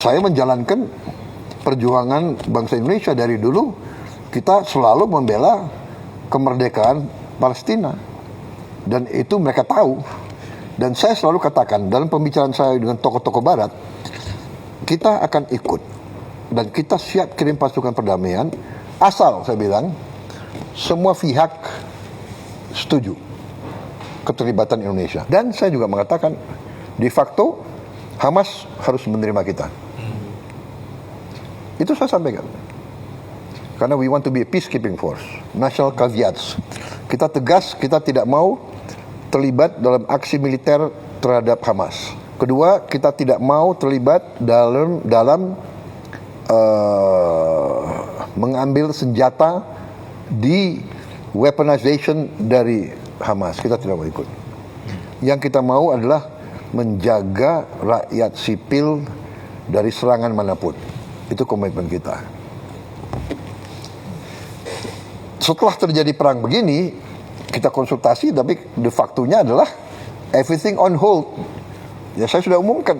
Saya menjalankan perjuangan bangsa Indonesia dari dulu. Kita selalu membela kemerdekaan Palestina, dan itu mereka tahu. Dan saya selalu katakan dalam pembicaraan saya dengan tokoh-tokoh Barat, kita akan ikut dan kita siap kirim pasukan perdamaian asal, saya bilang, semua pihak setuju keterlibatan Indonesia. Dan saya juga mengatakan de facto Hamas harus menerima kita. Itu saya sampaikan. Karena we want to be a peacekeeping force, national caveats. Kita tegas, kita tidak mau terlibat dalam aksi militer terhadap Hamas. Kedua, kita tidak mau terlibat dalam mengambil senjata di weaponization dari Hamas. Kita tidak mau ikut. Yang kita mau adalah menjaga rakyat sipil dari serangan manapun. Itu komitmen kita. Setelah terjadi perang begini, kita konsultasi, tapi de facto-nya adalah everything on hold. Ya, saya sudah umumkan.